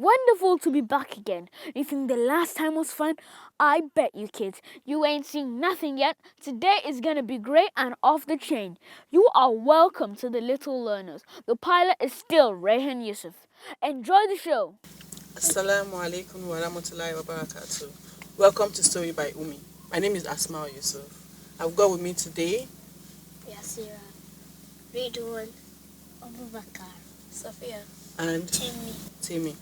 wonderful to be back again. You think the last time was fun? I bet you kids, you ain't seen nothing yet. Today is gonna be great and off the chain. You are welcome to the Little Learners. The pilot is still Rehan Yusuf. Enjoy the show. Assalamu alaikum wa rahmatullahi wa barakatuh. Welcome to Story by Umi. My name is Asma Yusuf. I've got with me today Yasira, Ridwan, Abubakar, Sophia, and Timmy.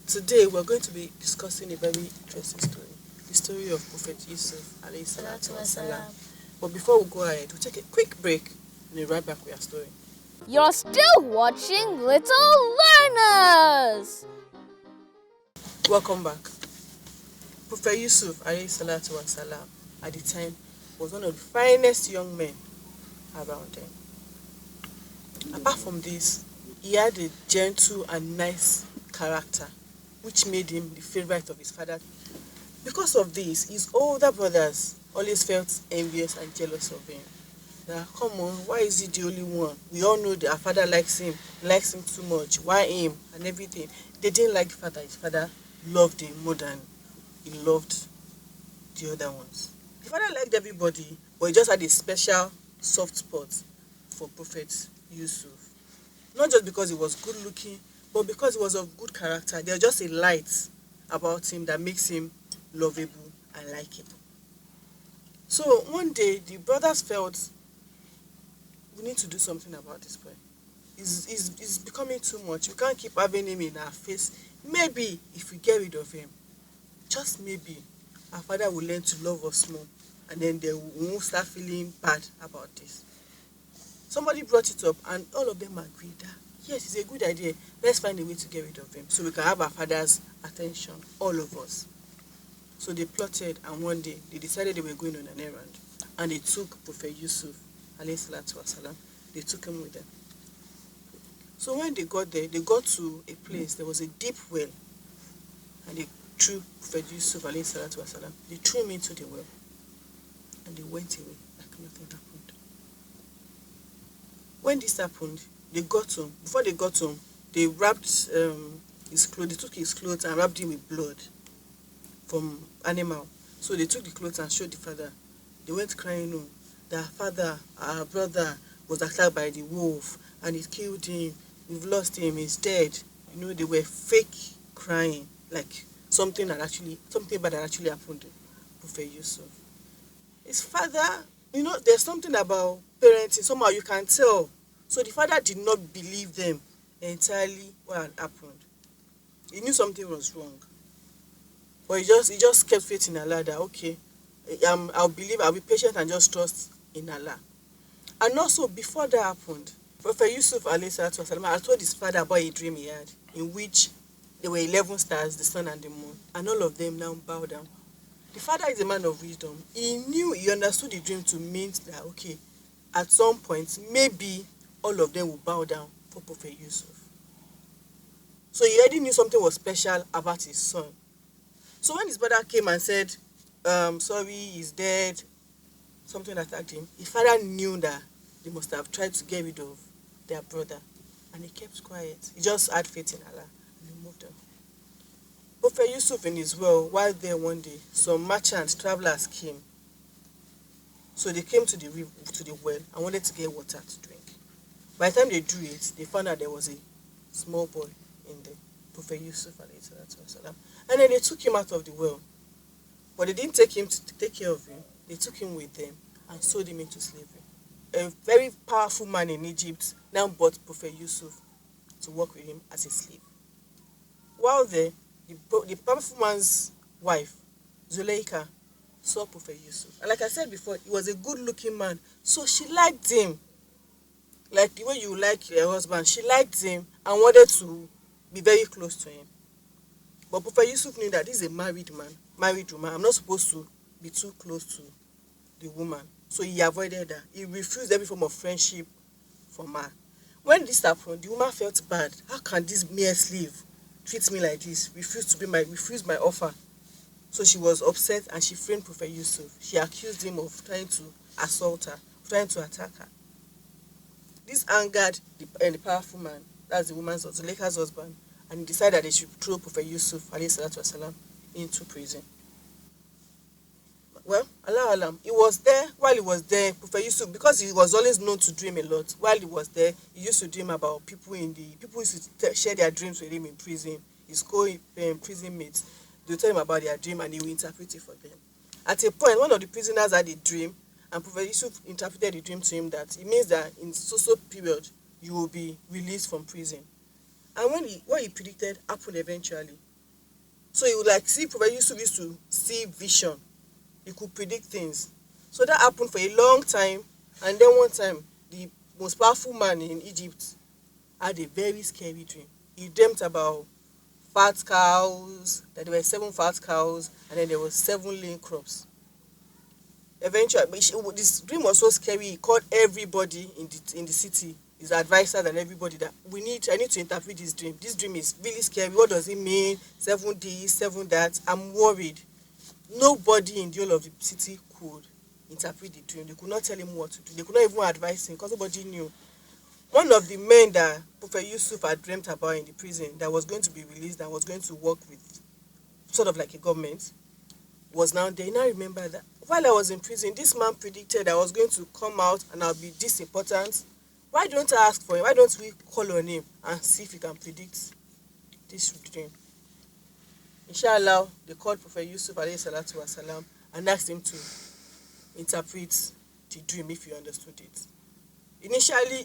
Today we're going to be discussing a very interesting story. The story of Prophet Yusuf alayhi salatu wasalam. But before we go ahead, we'll take a quick break and we'll be right back with our story. You're still watching Little Learners. Welcome back. Prophet Yusuf alayhi salatu wasalam at the time was one of the finest young men around them. Apart from this, he had a gentle and nice character, which made him the favorite of his father. Because of this, his older brothers always felt envious and jealous of him. Come on, why is he the only one? We all know that our father likes him too much. Why him? And everything. They didn't like father. His father loved him more than he loved the other ones. The father liked everybody, but he just had a special soft spot for Prophet Yusuf. Not just because he was good looking, but because he was of good character. There's just a light about him that makes him lovable and likable. So one day, the brothers felt, we need to do something about this boy. He's becoming too much. We can't keep having him in our face. Maybe if we get rid of him, just maybe, our father will learn to love us more, and then they won't start feeling bad about this. Somebody brought it up, and all of them agreed that yes, it's a good idea. Let's find a way to get rid of him so we can have our father's attention, all of us. So they plotted, and one day they decided they were going on an errand, and they took Prophet Yusuf alayhi salatu wasalam. They took him with them. So when they got there, they got to a place. There was a deep well, and they threw Prophet Yusuf alayhi salatu wasalam. They threw him into the well, and they went away like nothing happened. When this happened, they got home. Before they got home, they wrapped his clothes. They took his clothes and wrapped him with blood from animal. So they took the clothes and showed the father. They went crying home. Their father, our brother, was attacked by the wolf, and it killed him. We've lost him. He's dead. They were fake crying, like something bad that actually happened to Prophet Yusuf. His father, there's something about parenting. Somehow you can tell. So the father did not believe them entirely what had happened. He knew something was wrong, but he just kept faith in Allah that okay, I'll be patient and just trust in Allah. And also before that happened, Prophet Yusuf alayhi salatu wasalam had told his father about a dream he had, in which there were 11 stars, the sun and the moon, and all of them now bow down. The father is a man of wisdom. He understood the dream to mean that okay, at some point maybe all of them will bow down for Prophet Yusuf. So he already knew something was special about his son. So when his brother came and said, sorry, he's dead, something attacked him, his father knew that they must have tried to get rid of their brother, and he kept quiet. He just had faith in Allah, and he moved on. Prophet Yusuf in his well, while there one day, some merchant travelers came. So they came to the well and wanted to get water to drink. By the time they drew it, they found out there was a small boy in there, Prophet Yusuf alayhi salatu wasalam. And then they took him out of the well. But they didn't take him to take care of him. They took him with them and sold him into slavery. A very powerful man in Egypt now bought Prophet Yusuf to work with him as a slave. While there, the powerful man's wife, Zuleika, saw Prophet Yusuf. And like I said before, he was a good-looking man. So she liked him. Like the way you like your husband. She liked him and wanted to be very close to him. But Prophet Yusuf knew that this is a married woman. I'm not supposed to be too close to the woman. So he avoided her. He refused every form of friendship from her. When this happened, the woman felt bad. How can this mere slave treat me like this? Refused my offer. So she was upset and she framed Prophet Yusuf. She accused him of trying to assault her, trying to attack her. This angered the powerful man, that's the woman's Zuleika's husband, and he decided that they should throw Prophet Yusuf والسلام, into prison. Well, Allah Alam, he was there. While he was there, Prophet Yusuf, because he was always known to dream a lot, while he was there, he used to dream about people people used to share their dreams with him in prison. His prison mates, they tell him about their dream and he will interpret it for them. At a point, one of the prisoners had a dream, and Prophet Yusuf interpreted the dream to him that it means that in so period you will be released from prison. And what he predicted happened eventually. So you would like see Prophet Yusuf used to see vision. He could predict things. So that happened for a long time. And then one time, the most powerful man in Egypt had a very scary dream. He dreamt about fat cows, that there were 7 fat cows, and then there were 7 lean crops. Eventually, but this dream was so scary, he called everybody in the city, his advisors and everybody, that I need to interpret this dream. This dream is really scary. What does it mean? 7 this, 7 that. I'm worried. Nobody in the whole of the city could interpret the dream. They could not tell him what to do. They could not even advise him because nobody knew. One of the men that Prophet Yusuf had dreamt about in the prison that was going to be released and was going to work with sort of like a government was now there. Now remember that while I was in prison, this man predicted I was going to come out and I'll be this important. Why don't I ask for him? Why don't we call on him and see if he can predict this dream? Inshallah, they called Prophet Yusuf والسلام, and asked him to interpret the dream if he understood it. Initially,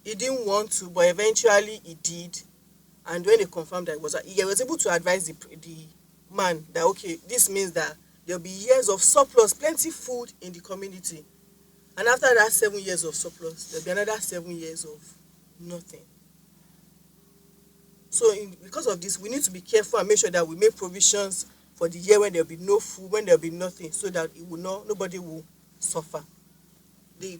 he didn't want to, but eventually he did. And when they confirmed that he was able to advise the man that, okay, this means that there'll be years of surplus, plenty food in the community. And after that 7 years of surplus, there'll be another 7 years of nothing. So because of this, we need to be careful and make sure that we make provisions for the year when there'll be no food, when there'll be nothing, so that nobody will suffer. The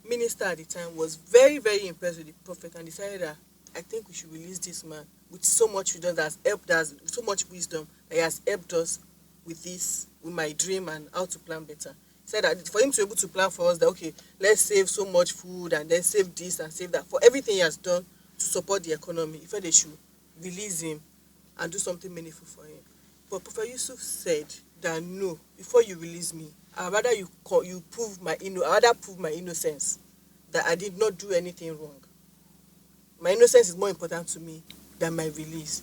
minister at the time was very, very impressed with the prophet and decided that I think we should release this man with so much wisdom that has helped us, with so much wisdom that he has helped us with my dream and how to plan better. He said that for him to be able to plan for us that, okay, let's save so much food and then save this and save that. For everything he has done to support the economy, he felt they should release him and do something meaningful for him. But Prophet Yusuf said that no, before you release me, I'd rather you prove my innocence, that I did not do anything wrong. My innocence is more important to me than my release.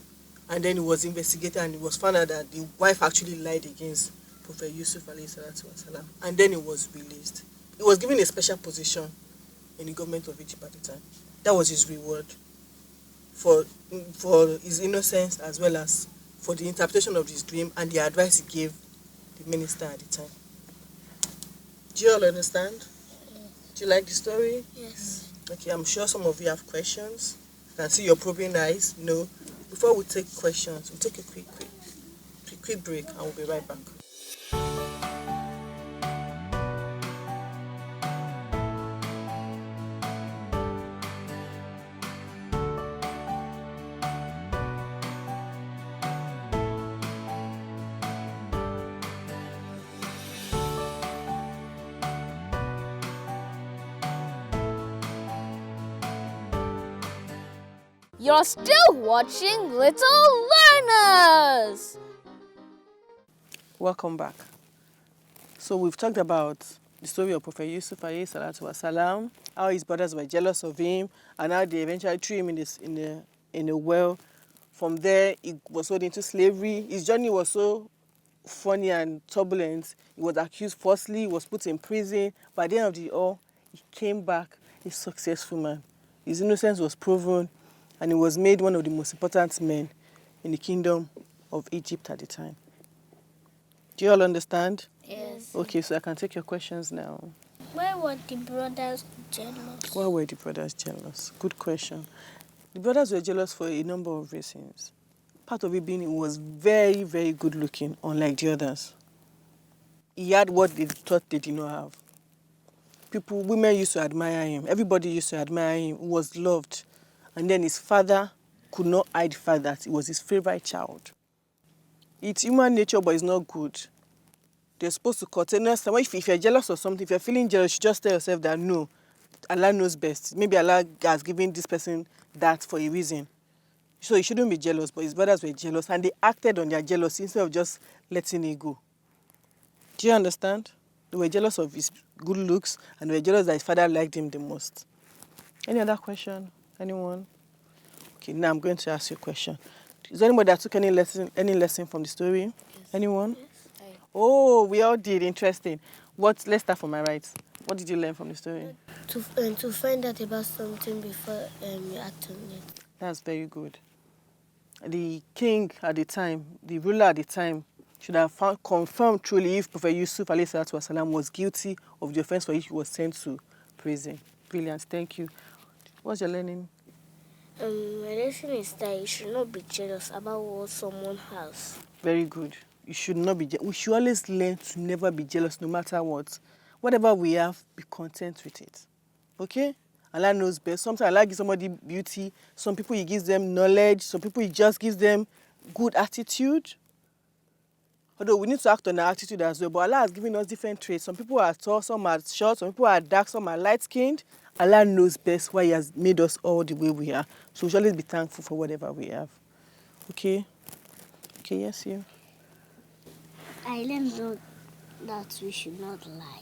And then it was investigated and it was found out that the wife actually lied against Prophet Yusuf والسلام, and then he was released. He was given a special position in the government of Egypt at the time. That was his reward for his innocence, as well as for the interpretation of his dream and the advice he gave the minister at the time. Do you all understand? Yes. Do you like the story? Yes. Okay, I'm sure some of you have questions. I can see your probing eyes. No. Before we take questions, we'll take a quick break and we'll be right back. You're still watching Little Learners! Welcome back. So we've talked about the story of Prophet Yusuf والسلام, how his brothers were jealous of him, and how they eventually threw him in a well. From there, he was sold into slavery. His journey was so funny and turbulent. He was accused falsely, he was put in prison. By the end of the all, he came back a successful man. His innocence was proven, and he was made one of the most important men in the kingdom of Egypt at the time. Do you all understand? Yes. Okay, so I can take your questions now. Why were the brothers jealous? Why were the brothers jealous? Good question. The brothers were jealous for a number of reasons. Part of it being he was very, very good looking, unlike the others. He had what they thought they did not have. Women used to admire him. Everybody used to admire him. He was loved. And then his father could not hide the fact that he was his favorite child. It's human nature, but it's not good. They're supposed to cut. If you're jealous of something, if you're feeling jealous, you just tell yourself that no, Allah knows best. Maybe Allah has given this person that for a reason. So he shouldn't be jealous, but his brothers were jealous and they acted on their jealousy instead of just letting it go. Do you understand? They were jealous of his good looks and they were jealous that his father liked him the most. Any other question? Anyone? Okay, now I'm going to ask you a question. Is there anybody that took any lesson from the story? Yes. Anyone? Yes. Oh, we all did. Interesting. Let's start from my right. What did you learn from the story? To find out about something before you act on it. That's very good. The king at the time, the ruler at the time, should have confirmed truly if Prophet Yusuf والسلام, was guilty of the offense for which he was sent to prison. Brilliant. Thank you. What's your learning? My lesson is that you should not be jealous about what someone has. Very good. You should not be we should always learn to never be jealous no matter what. Whatever we have, be content with it. Okay? Allah knows best. Sometimes Allah gives somebody beauty. Some people He gives them knowledge. Some people He just gives them good attitude. Although we need to act on our attitude as well. But Allah has given us different traits. Some people are tall, some are short, some people are dark, some are light-skinned. Allah knows best why He has made us all the way we are. So we should always be thankful for whatever we have. Okay? Okay, yes, you. I learned that we should not lie.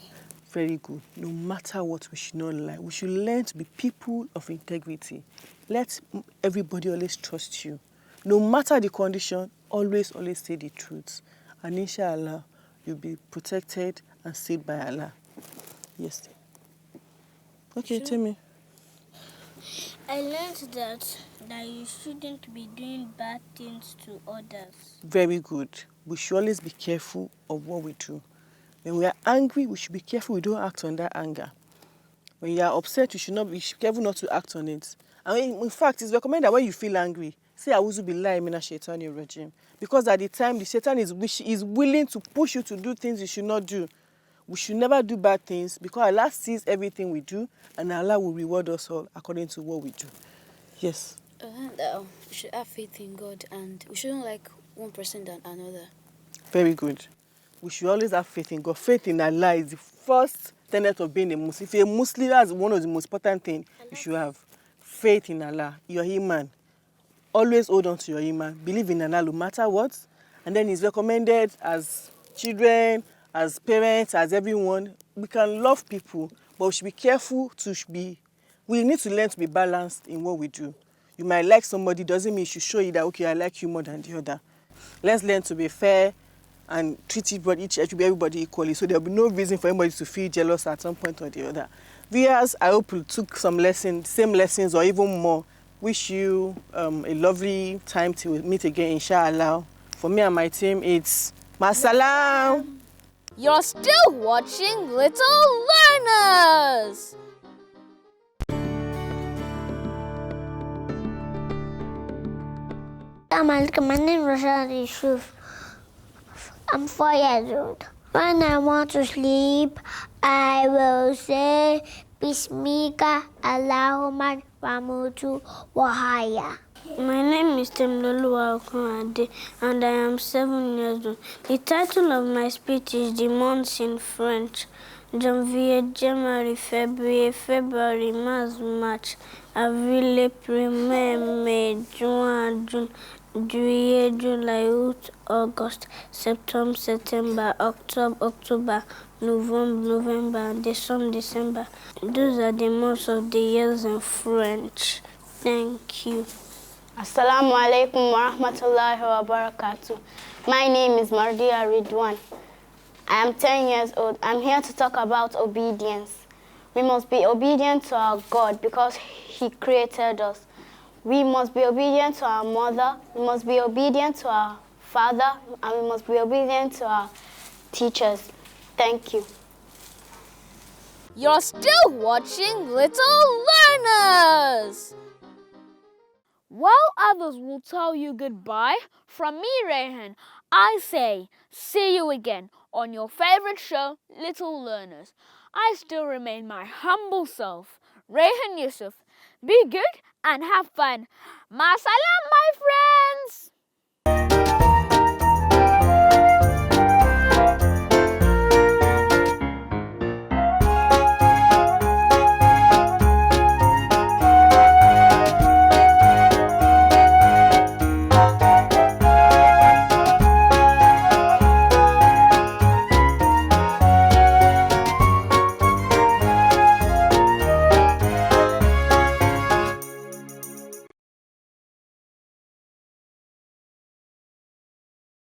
Very good. No matter what, we should not lie. We should learn to be people of integrity. Let everybody always trust you. No matter the condition, always say the truth. And inshallah, you'll be protected and saved by Allah. Yes. Okay, tell me. I learned that you shouldn't be doing bad things to others. Very good. We should always be careful of what we do. When we are angry, we should be careful we don't act on that anger. When you are upset, you should be careful not to act on it. And in fact, it's recommended that when you feel angry, say A'udhu billahi minash shaitani rajim. Because at the time, the Satan is willing to push you to do things you should not do. We should never do bad things because Allah sees everything we do and Allah will reward us all according to what we do. Yes. We should have faith in God and we shouldn't like one person than another. Very good. We should always have faith in God. Faith in Allah is the first tenet of being a Muslim. If you're a Muslim, that's one of the most important things you should have. Faith in Allah, your iman. Always hold on to your iman. Believe in Allah no matter what. And then it's recommended as children, as parents, as everyone. We can love people, but we should be careful we need to learn to be balanced in what we do. You might like somebody, doesn't mean you should show you that, okay, I like you more than the other. Let's learn to be fair and treat everybody equally. So there'll be no reason for anybody to feel jealous at some point or the other. Viewers, I hope you took some lessons, same lessons or even more. Wish you a lovely time till we meet again, inshallah. For me and my team, it's Masalam. You're still watching Little Learners. My name is Yusuf. I'm 4 years old. When I want to sleep, I will say Bismika Allahumma Ramutu Wahaya. My name is Temlolu Akunade and I am 7 years old. The title of my speech is The Months in French. Janvier, January, February, March, Avril, April, May, June, Juillet, July, Août, August, September, October, November, December. Those are the months of the years in French. Thank you. Assalamu alaikum wa rahmatullahi wa barakatuh. My name is Mardia Ridwan. I am 10 years old. I'm here to talk about obedience. We must be obedient to our God because He created us. We must be obedient to our mother, we must be obedient to our father, and we must be obedient to our teachers. Thank you. You're still watching Little Learners. While others will tell you goodbye, from me, Rehan, I say see you again on your favorite show, Little Learners. I still remain my humble self, Rehan Yusuf. Be good and have fun. Masalam, my friends!